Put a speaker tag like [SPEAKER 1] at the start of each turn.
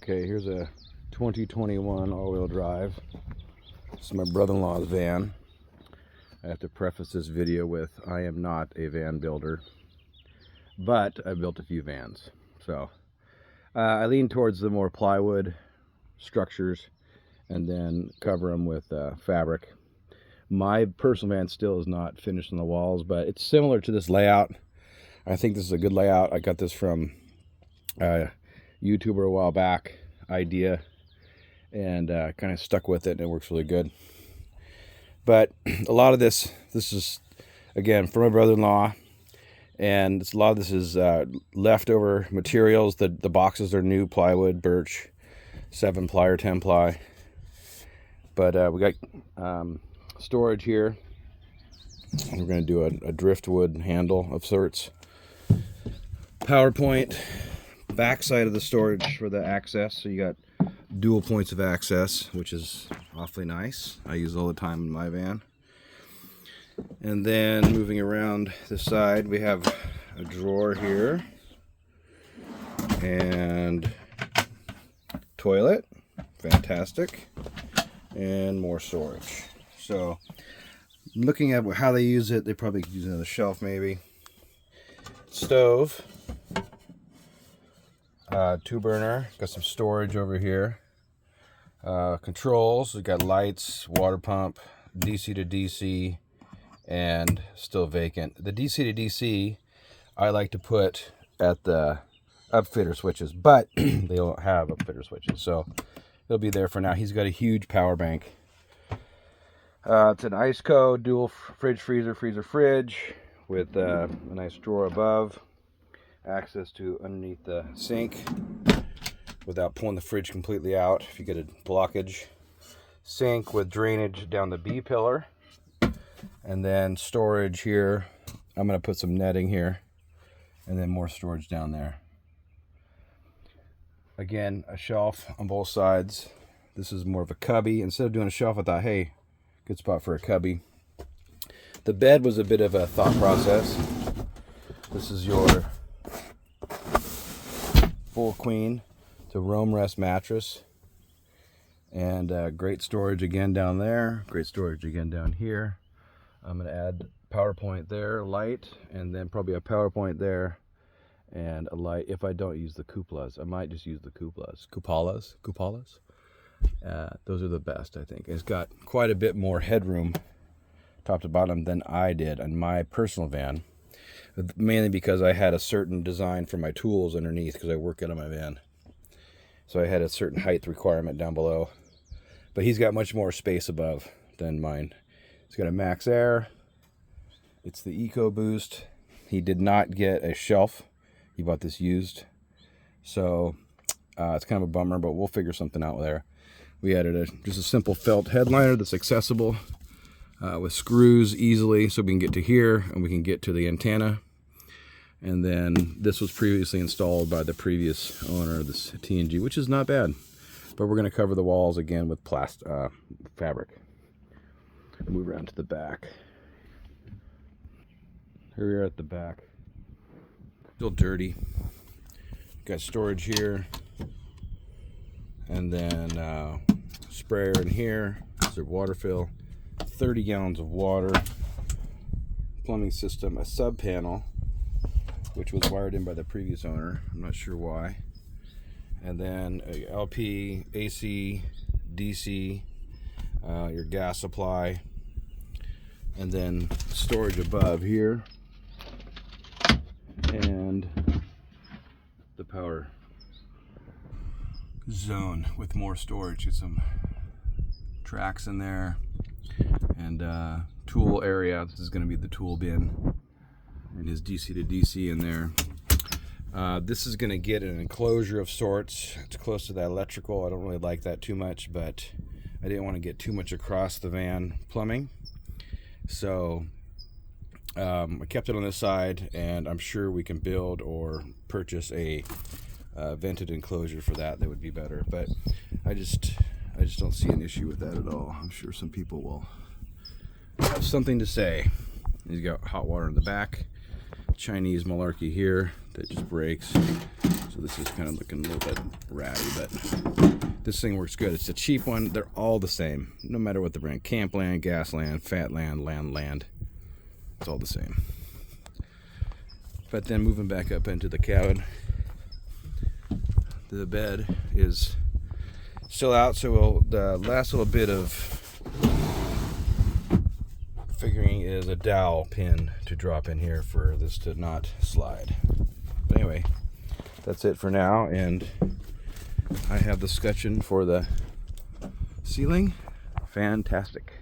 [SPEAKER 1] Okay, here's a 2021 all-wheel drive. This is my brother-in-law's van. I have to preface this video with I am not a van builder, but I've built a few vans. So I lean towards the more plywood structures and then cover them with fabric. My personal van still is not finished on the walls, but it's similar to this layout. I think this is a good layout. I got this from a YouTuber a while back, idea, and kind of stuck with it, and it works really good. But a lot of this is, again, from my brother-in-law, and a lot of this is leftover materials. The boxes are new plywood, birch, 7-ply or 10-ply. But we got storage here. We're going to do a driftwood handle of sorts. PowerPoint, back side of the storage for the access. So you got dual points of access, which is awfully nice. I use it all the time in my van. And then moving around the side, we have a drawer here and toilet, fantastic, and more storage. So looking at how they use it, they probably could use another shelf maybe. Stove, 2-burner, got some storage over here. Controls, we got lights, water pump, DC to DC, and still vacant. The DC to DC I like to put at the upfitter switches, but they don't have upfitter switches, so they'll be there for now. He's got a huge power bank. It's an IceCo dual fridge, fridge with a nice drawer above, access to underneath the sink without pulling the fridge completely out if you get a blockage. Sink with drainage down the B pillar, and then storage here. I'm going to put some netting here, and then more storage down there. Again, a shelf on both sides. This is more of a cubby. Instead of doing a shelf, I thought, hey, good spot for a cubby. The bed was a bit of a thought process. This is your full queen. It's a Rome Rest mattress. And great storage again down there. Great storage again down here. I'm going to add PowerPoint there, light, and then probably a PowerPoint there, and a light. If I don't use the cupolas, I might just use the cupolas. Those are the best, I think. It's got quite a bit more headroom top to bottom than I did on my personal van, mainly because I had a certain design for my tools underneath because I work out of my van. So I had a certain height requirement down below, but he's got much more space above than mine. He's got a max air. It's the Eco Boost. He did not get a shelf. He bought this used. So it's kind of a bummer, but we'll figure something out there. We added just a simple felt headliner that's accessible with screws easily, so we can get to here and we can get to the antenna. And then this was previously installed by the previous owner of this TNG, which is not bad. But we're going to cover the walls again with fabric. Move around to the back. Here we are at the back. Still dirty. Got storage here. And then sprayer in here. It's a water fill. 30 gallons of water. Plumbing system. A sub panel, which was wired in by the previous owner. I'm not sure why. And then a LP, AC, DC, your gas supply, and then storage above here, and the power zone with more storage. Get some tracks in there, and tool area. This is going to be the tool bin, and his DC to DC in there. This is going to get an enclosure of sorts. It's close to that electrical. I don't really like that too much, but I didn't want to get too much across the van plumbing. So I kept it on this side, and I'm sure we can build or purchase a vented enclosure for that. That would be better. But I just don't see an issue with that at all. I'm sure some people will have something to say. He's got hot water in the back. Chinese malarkey here. that just breaks. So this is kind of looking a little bit ratty, but this thing works good. It's a cheap one. They're all the same, no matter what the brand. Campland, Gasland, Fatland, Land. It's all the same. But then moving back up into the cabin, the bed is still out, so the last little bit of figuring is a dowel pin to drop in here for this to not slide. But anyway, that's it for now, and I have the scutcheon for the ceiling. Fantastic.